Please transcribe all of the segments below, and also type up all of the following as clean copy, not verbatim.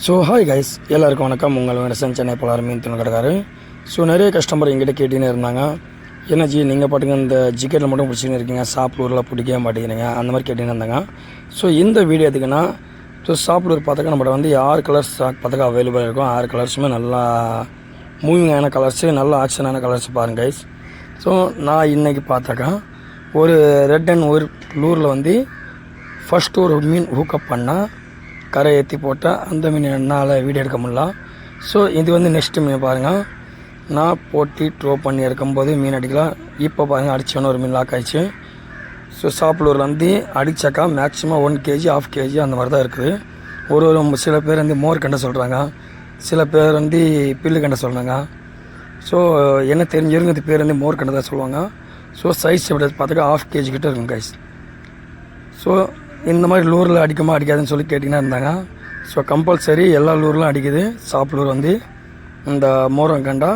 So hi guys, எல்லாருக்கும் வணக்கம். உங்கள் வெனசன் சென்னை பலார் மீன் துணை கிடக்காரு. ஸோ நிறைய கஸ்டமர் எங்கிட்ட கேட்டுன்னு இருந்தாங்க, என்ன ஜி நீங்கள் பாட்டுங்க இந்த ஜிக்கெட்டில் மட்டும் பிடிச்சின்னு இருக்கீங்க, சாப்பிடூரில் பிடிக்கவே மாட்டேங்கிறீங்க, அந்த மாதிரி கேட்டுன்னு இருந்தாங்க. ஸோ இந்த வீடியோ எதுக்குன்னா, ஸோ சாப்பிடூர் பார்த்தாக்கா நம்மகிட்ட வந்து 6 கலர்ஸ் பார்த்தாக்கா அவைலபிளாக இருக்கும். 6 கலர்ஸுமே நல்லா மூவிங்கான கலர்ஸு, நல்லா ஆக்ஷனான கலர்ஸ் பாருங்கள் கைஸ். ஸோ நான் இன்றைக்கி பார்த்தாக்கா ஒரு ரெட் அண்ட் ஒரு லூரில் வந்து ஃபஸ்ட்டு ஒரு மீன் ஹூக்கப் பண்ணால் கரை ஏற்றி போட்டால் அந்த மீன் என்னால் வீடியோ எடுக்க முடியல. ஸோ இது வந்து நெக்ஸ்ட்டு மீன் பாருங்கள், நான் போட்டி ட்ரோ பண்ணி எடுக்கும்போது மீன் அடிக்கலாம். இப்போ பாருங்கள் அடித்தோன்னு ஒரு மீன் லாக் ஆகிடுச்சு. ஸோ சாப்பிடூரில் வந்து அடித்தாக்கா மேக்ஸிமம் 1 kg 1/2 kg அந்த மாதிரி தான் இருக்குது. ஒரு சில பேர் வந்து மோர் கண்டை சொல்கிறாங்க, சில பேர் வந்து பில்லு கண்டை சொல்கிறாங்க. ஸோ என்ன தெரிஞ்சிருங்க, இது பேர் வந்து மோர் கண்டை தான் சொல்லுவாங்க. ஸோ சைஸ் எப்படி பார்த்தாக்கா 1/2 kg கிட்டே இருக்கும் கைஸ். ஸோ இந்த மாதிரி லூரில் அடிக்குமா அடிக்காதுன்னு சொல்லி கேட்டிங்கன்னா இருந்தாங்க. ஸோ கம்பல்சரி எல்லா லூர்லாம் அடிக்குது. சாப்பிடூர் வந்து இந்த மோரம் கண்டா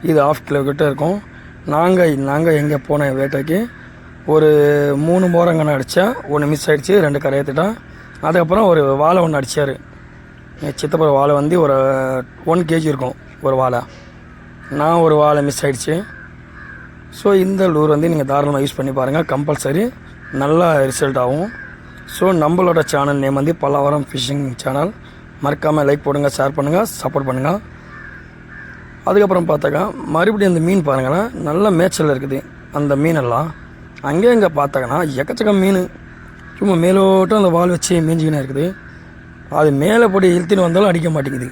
இது 1/2 kg கிட்டே இருக்கும். நாங்கள் எங்கே போன வேட்டைக்கு ஒரு 3 மோரங்கண்ணை அடித்தா, 1 மிஸ் ஆகிடுச்சு, 2 கரை ஏற்றிட்டான். அதுக்கப்புறம் ஒரு வாழை ஒன்று அடித்தார். சித்தப்பா வாழை வந்து ஒரு 1 kg இருக்கும் ஒரு வாழை. நான் ஒரு வாழை மிஸ் ஆகிடுச்சு. ஸோ இந்த லூர் வந்து நீங்கள் தாராளமாக யூஸ் பண்ணி பாருங்கள், கம்பல்சரி நல்லா ரிசல்ட் ஆகும். ஸோ நம்மளோட சேனல் நேம் வந்து பல்லாவரம் ஃபிஷிங் சேனல். மறக்காமல் லைக் போடுங்க, ஷேர் பண்ணுங்கள், சப்போர்ட் பண்ணுங்கள். அதுக்கப்புறம் பார்த்தாக்கா மறுபடியும் அந்த மீன் பாருங்களேன், நல்ல மேய்ச்சல் இருக்குது. அந்த மீனெல்லாம் அங்கே இங்கே பார்த்தாங்கன்னா எக்கச்சக்கம் மீன் சும்மா மேலோட்டம் அந்த வால் வச்சு மேய்ஞ்சிக்கினே இருக்குது. அது மேலே போட்டு இழுத்துன்னு வந்தாலும் அடிக்க மாட்டேங்குது.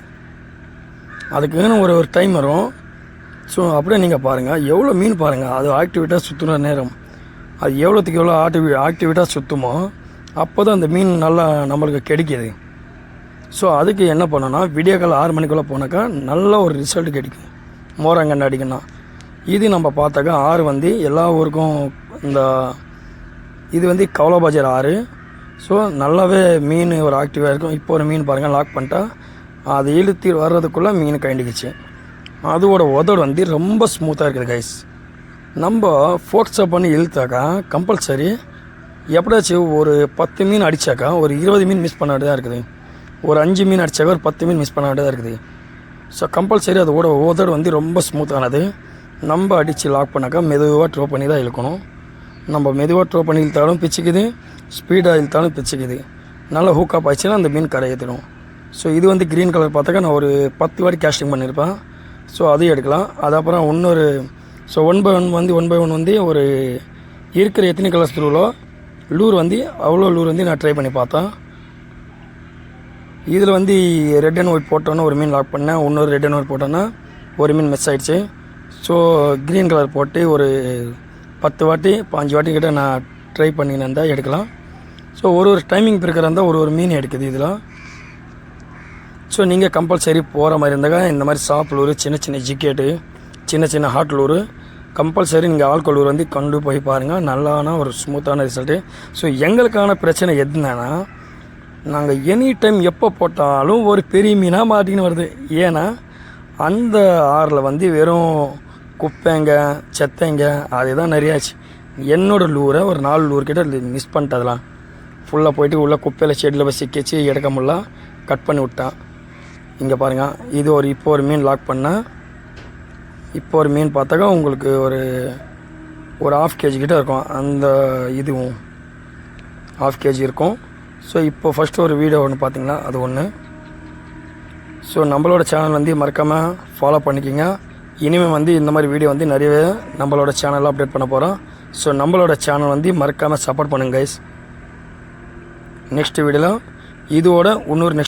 அதுக்குன்னு ஒரு டைம் வரும். ஸோ அப்படியே நீங்கள் பாருங்கள் எவ்வளோ மீன் பாருங்கள், அது ஆக்டிவிட்டாக சுற்றுன நேரம் அது எவ்வளோத்துக்கு எவ்வளோ ஆக்டிவிட்டாக சுற்றுமோ அப்போ தான் அந்த மீன் நல்லா நம்மளுக்கு கிடைக்கிது. ஸோ அதுக்கு என்ன பண்ணோன்னா, விடிய காலை 6 மணிக்குள்ளே போனாக்கா நல்ல ஒரு ரிசல்ட் கிடைக்கும் மோரங்கண்ணை அடிக்கணும். இது நம்ம பார்த்தாக்கா ஆறு வந்து எல்லா ஊருக்கும் இந்த இது வந்து கவலபாஜர் ஆறு. ஸோ நல்லாவே மீன் ஒரு ஆக்டிவாக இருக்கும். இப்போ ஒரு மீன் பாருங்கள் லாக் பண்ணிட்டா அது இழுத்து வர்றதுக்குள்ளே மீன் கைண்டிக்குச்சு. அதோட உதடு வந்து ரொம்ப ஸ்மூத்தாக இருக்குது கைஸ். நம்ம ஃபோர்ஸை பண்ணி இழுத்தாக்கா கம்பல்சரி எப்படியாச்சும் ஒரு 10 மீன் அடித்தாக்கா ஒரு 20 மீன் மிஸ் பண்ண வேண்டியதாக இருக்குது. ஒரு 5 மீன் அடித்தாக்கா ஒரு 10 மீன் மிஸ் பண்ண வேண்டியதாக இருக்குது. ஸோ கம்பல்சரி அதோட உதடு வந்து ரொம்ப ஸ்மூத்தானது. நம்ம அடித்து லாக் பண்ணாக்கா மெதுவாக ட்ரோ பண்ணி தான் இழுக்கணும். நம்ம மெதுவாக ட்ரோ பண்ணி இழுத்தாலும் பிச்சுக்குது, ஸ்பீடாக இழுத்தாலும் பிச்சுக்குது. நல்லா ஹூக்கப் ஆயிடுச்சுன்னா அந்த மீன் கரை ஏற்றிடும். ஸோ இது வந்து க்ரீன் கலர் பார்த்தாக்கா நான் ஒரு 10 வாட்டி கேஸ்டிங் பண்ணியிருப்பேன். ஸோ அதையும் எடுக்கலாம். அது அப்புறம் இன்னொரு ஸோ 1 by 1 வந்து ஒரு இருக்கிற எத்தனை கலர்ஸ் த்ரூலோ லூர் வந்து அவ்வளோ லூர் வந்து நான் ட்ரை பண்ணி பார்த்தேன். இதில் வந்து ரெட் அண்ட் ஒயிட் போட்டோன்னா ஒரு மீன் லாக் பண்ணேன், இன்னொரு ரெட் அண்ட் ஒயிட் போட்டோன்னா ஒரு மீன் மிஸ் ஆகிடுச்சு. ஸோ க்ரீன் கலர் போட்டு ஒரு 10 வாட்டி 5 வாட்டி கிட்ட நான் ட்ரை பண்ணின்னு இருந்தால் எடுக்கலாம். ஸோ ஒரு டைமிங் பிறக்கிற இருந்தால் ஒரு மீன் எடுக்குது இதில். ஸோ நீங்கள் கம்பல்சரி போகிற மாதிரி இருந்தாக்கா இந்த மாதிரி சாப் லூரு, சின்ன ஜிக்கெட்டு, சின்ன ஹாட் லூரு கம்பல்சரி நீங்கள் ஆல்கோல் லூர் வந்து கொண்டு போய் பாருங்கள், நல்லான ஒரு ஸ்மூத்தான ரிசல்ட்டு. ஸோ எங்களுக்கான பிரச்சனை எதுனா, நாங்கள் எனி டைம் எப்போ போட்டாலும் ஒரு பெரிய மீனாக மாட்டின்னு வருது. ஏன்னா அந்த ஆறில் வந்து வெறும் குப்பைங்க செத்தைங்க அதுதான் நிறையாச்சு. என்னோடய லூரை ஒரு 4 லூர் கிட்ட மிஸ் பண்ணிட்டதெல்லாம் ஃபுல்லாக போயிட்டு உள்ளே குப்பையில் ஷெட்டில் போய் சிக்கிச்சு எடுக்க முடியல, கட் பண்ணி விட்டான். இங்கே பாருங்கள், இது இப்போ ஒரு மீன் லாக் பண்ணேன். இப்போ ஒரு மீன் பார்த்தாக்கா உங்களுக்கு ஒரு 1/2 kg கிட்ட இருக்கும். அந்த இதுவும் 1/2 kg இருக்கும். ஸோ இப்போ ஃபஸ்ட்டு ஒரு வீடியோ ஒன்று பார்த்தீங்களா, அது ஒன்று. ஸோ நம்மளோட சேனல் வந்து மறக்காமல் ஃபாலோ பண்ணிக்கிங்க. இனிமேல் வந்து இந்த மாதிரி வீடியோ வந்து நிறையவே நம்மளோட சேனலில் அப்டேட் பண்ண போகிறோம். ஸோ நம்மளோட சேனல் வந்து மறக்காமல் சப்போர்ட் பண்ணுங்க கைஸ். நெக்ஸ்ட் வீடியோவில் இதோட இன்னொரு